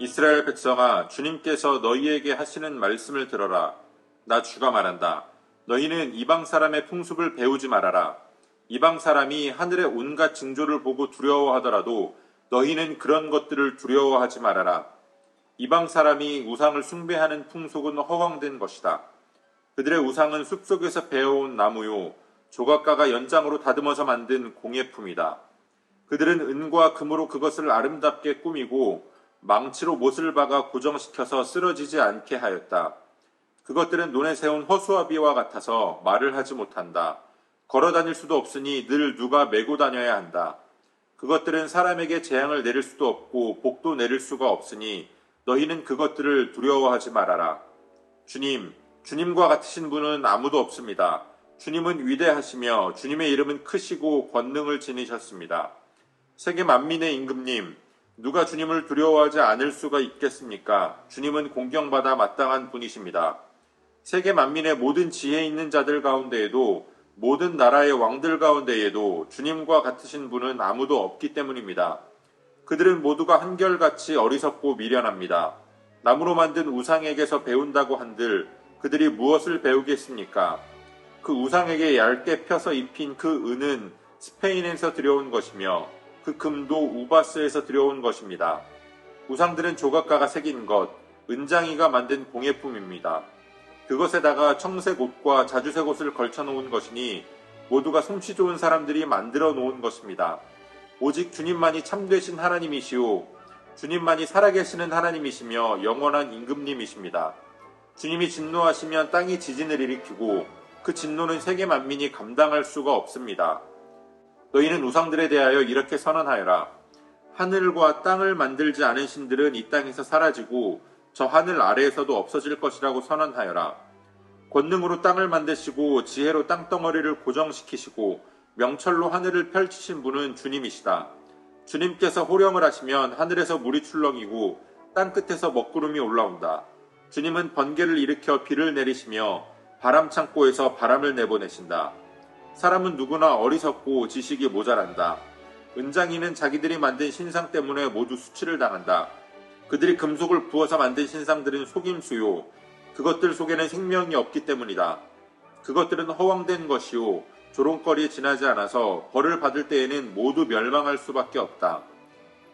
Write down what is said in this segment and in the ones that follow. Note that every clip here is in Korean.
이스라엘 백성아, 주님께서 너희에게 하시는 말씀을 들어라. 나 주가 말한다. 너희는 이방 사람의 풍습을 배우지 말아라. 이방 사람이 하늘의 온갖 징조를 보고 두려워하더라도 너희는 그런 것들을 두려워하지 말아라. 이방 사람이 우상을 숭배하는 풍속은 허황된 것이다. 그들의 우상은 숲속에서 베어온 나무요, 조각가가 연장으로 다듬어서 만든 공예품이다. 그들은 은과 금으로 그것을 아름답게 꾸미고 망치로 못을 박아 고정시켜서 쓰러지지 않게 하였다. 그것들은 논에 세운 허수아비와 같아서 말을 하지 못한다. 걸어 다닐 수도 없으니 늘 누가 메고 다녀야 한다. 그것들은 사람에게 재앙을 내릴 수도 없고 복도 내릴 수가 없으니 너희는 그것들을 두려워하지 말아라. 주님과 같으신 분은 아무도 없습니다. 주님은 위대하시며 주님의 이름은 크시고 권능을 지니셨습니다. 세계 만민의 임금님, 누가 주님을 두려워하지 않을 수가 있겠습니까? 주님은 공경받아 마땅한 분이십니다. 세계 만민의 모든 지혜 있는 자들 가운데에도 모든 나라의 왕들 가운데에도 주님과 같으신 분은 아무도 없기 때문입니다. 그들은 모두가 한결같이 어리석고 미련합니다. 나무로 만든 우상에게서 배운다고 한들 그들이 무엇을 배우겠습니까? 그 우상에게 얇게 펴서 입힌 그 은은 스페인에서 들여온 것이며 그 금도 우바스에서 들여온 것입니다. 우상들은 조각가가 새긴 것, 은장이가 만든 공예품입니다. 그것에다가 청색 옷과 자주색 옷을 걸쳐놓은 것이니 모두가 솜씨 좋은 사람들이 만들어 놓은 것입니다. 오직 주님만이 참되신 하나님이시오, 주님만이 살아계시는 하나님이시며 영원한 임금님이십니다. 주님이 진노하시면 땅이 지진을 일으키고 그 진노는 세계 만민이 감당할 수가 없습니다. 너희는 우상들에 대하여 이렇게 선언하여라. 하늘과 땅을 만들지 않은 신들은 이 땅에서 사라지고 저 하늘 아래에서도 없어질 것이라고 선언하여라. 권능으로 땅을 만드시고 지혜로 땅덩어리를 고정시키시고 명철로 하늘을 펼치신 분은 주님이시다. 주님께서 호령을 하시면 하늘에서 물이 출렁이고 땅끝에서 먹구름이 올라온다. 주님은 번개를 일으켜 비를 내리시며 바람 창고에서 바람을 내보내신다. 사람은 누구나 어리석고 지식이 모자란다. 은장이는 자기들이 만든 신상 때문에 모두 수치를 당한다. 그들이 금속을 부어서 만든 신상들은 속임수요, 그것들 속에는 생명이 없기 때문이다. 그것들은 허황된 것이요, 조롱거리에 지나지 않아서 벌을 받을 때에는 모두 멸망할 수밖에 없다.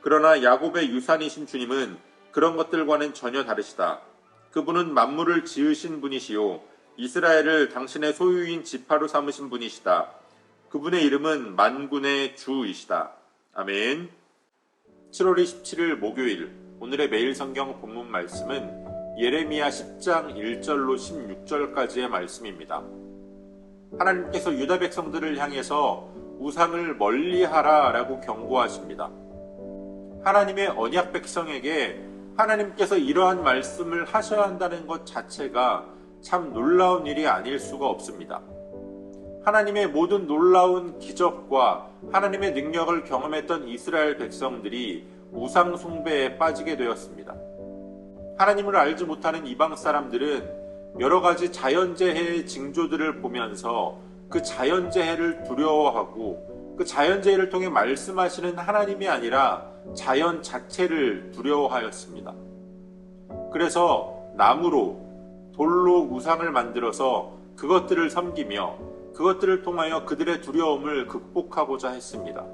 그러나 야곱의 유산이신 주님은 그런 것들과는 전혀 다르시다. 그분은 만물을 지으신 분이시요, 이스라엘을 당신의 소유인 지파로 삼으신 분이시다. 그분의 이름은 만군의 주이시다. 아멘. 7월 27일 목요일, 오늘의 매일 성경 본문 말씀은 예레미야 10장 1절로 16절까지의 말씀입니다. 하나님께서 유다 백성들을 향해서 우상을 멀리하라 라고 경고하십니다. 하나님의 언약 백성에게 하나님께서 이러한 말씀을 하셔야 한다는 것 자체가 참 놀라운 일이 아닐 수가 없습니다. 하나님의 모든 놀라운 기적과 하나님의 능력을 경험했던 이스라엘 백성들이 우상 숭배에 빠지게 되었습니다. 하나님을 알지 못하는 이방 사람들은 여러 가지 자연재해의 징조들을 보면서 그 자연재해를 두려워하고 그 자연재해를 통해 말씀하시는 하나님이 아니라 자연 자체를 두려워하였습니다. 그래서 나무로, 돌로 우상을 만들어서 그것들을 섬기며 그것들을 통하여 그들의 두려움을 극복하고자 했습니다.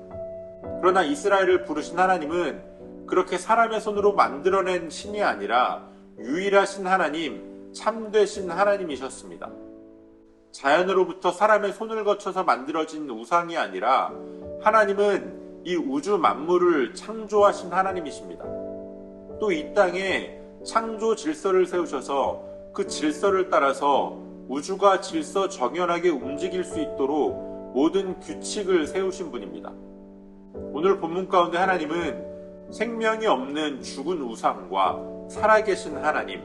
그러나 이스라엘을 부르신 하나님은 그렇게 사람의 손으로 만들어낸 신이 아니라 유일하신 하나님, 참되신 하나님이셨습니다. 자연으로부터 사람의 손을 거쳐서 만들어진 우상이 아니라 하나님은 이 우주 만물을 창조하신 하나님이십니다. 또 이 땅에 창조 질서를 세우셔서 그 질서를 따라서 우주가 질서 정연하게 움직일 수 있도록 모든 규칙을 세우신 분입니다. 오늘 본문 가운데 하나님은 생명이 없는 죽은 우상과 살아계신 하나님,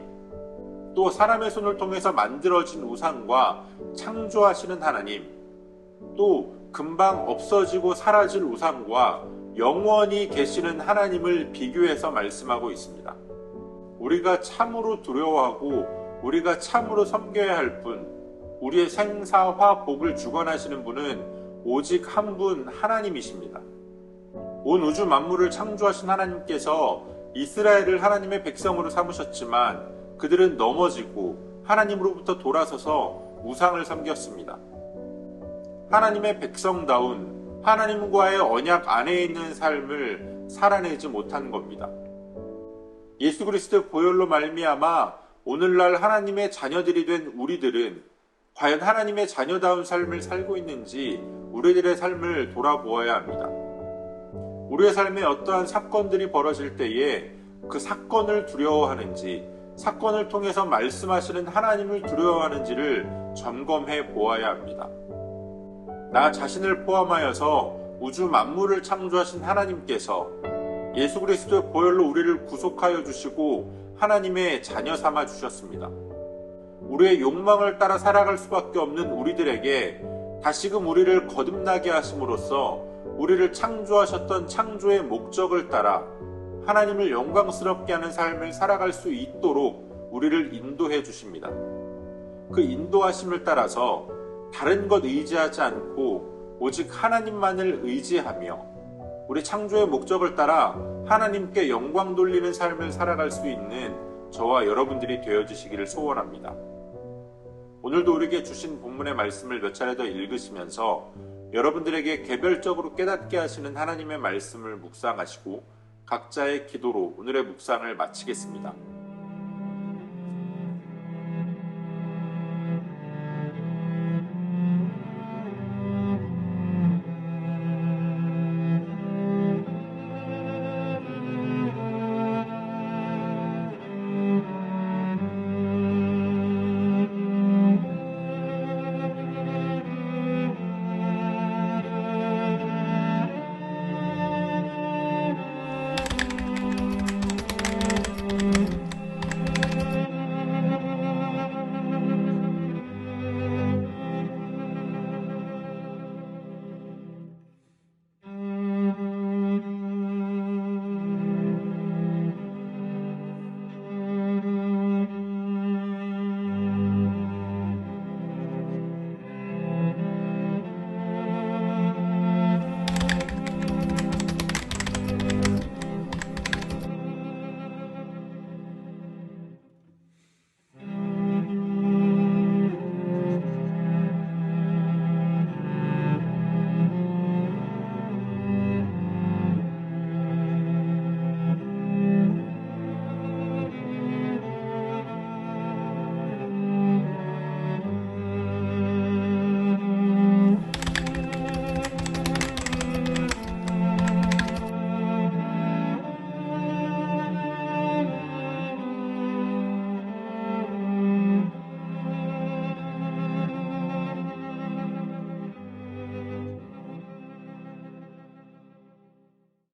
또 사람의 손을 통해서 만들어진 우상과 창조하시는 하나님, 또 금방 없어지고 사라질 우상과 영원히 계시는 하나님을 비교해서 말씀하고 있습니다. 우리가 참으로 두려워하고 우리가 참으로 섬겨야 할 분, 우리의 생사화 복을 주관하시는 분은 오직 한 분 하나님이십니다. 온 우주 만물을 창조하신 하나님께서 이스라엘을 하나님의 백성으로 삼으셨지만 그들은 넘어지고 하나님으로부터 돌아서서 우상을 섬겼습니다. 하나님의 백성다운 하나님과의 언약 안에 있는 삶을 살아내지 못한 겁니다. 예수 그리스도의 보혈로 말미암아 오늘날 하나님의 자녀들이 된 우리들은 과연 하나님의 자녀다운 삶을 살고 있는지 우리들의 삶을 돌아보아야 합니다. 우리의 삶에 어떠한 사건들이 벌어질 때에 그 사건을 두려워하는지, 사건을 통해서 말씀하시는 하나님을 두려워하는지를 점검해 보아야 합니다. 나 자신을 포함하여서 우주 만물을 창조하신 하나님께서 예수 그리스도의 보혈로 우리를 구속하여 주시고 하나님의 자녀 삼아 주셨습니다. 우리의 욕망을 따라 살아갈 수밖에 없는 우리들에게 다시금 우리를 거듭나게 하심으로써 우리를 창조하셨던 창조의 목적을 따라 하나님을 영광스럽게 하는 삶을 살아갈 수 있도록 우리를 인도해 주십니다. 그 인도하심을 따라서 다른 것 의지하지 않고 오직 하나님만을 의지하며 우리 창조의 목적을 따라 하나님께 영광 돌리는 삶을 살아갈 수 있는 저와 여러분들이 되어주시기를 소원합니다. 오늘도 우리에게 주신 본문의 말씀을 몇 차례 더 읽으시면서 여러분들에게 개별적으로 깨닫게 하시는 하나님의 말씀을 묵상하시고 각자의 기도로 오늘의 묵상을 마치겠습니다.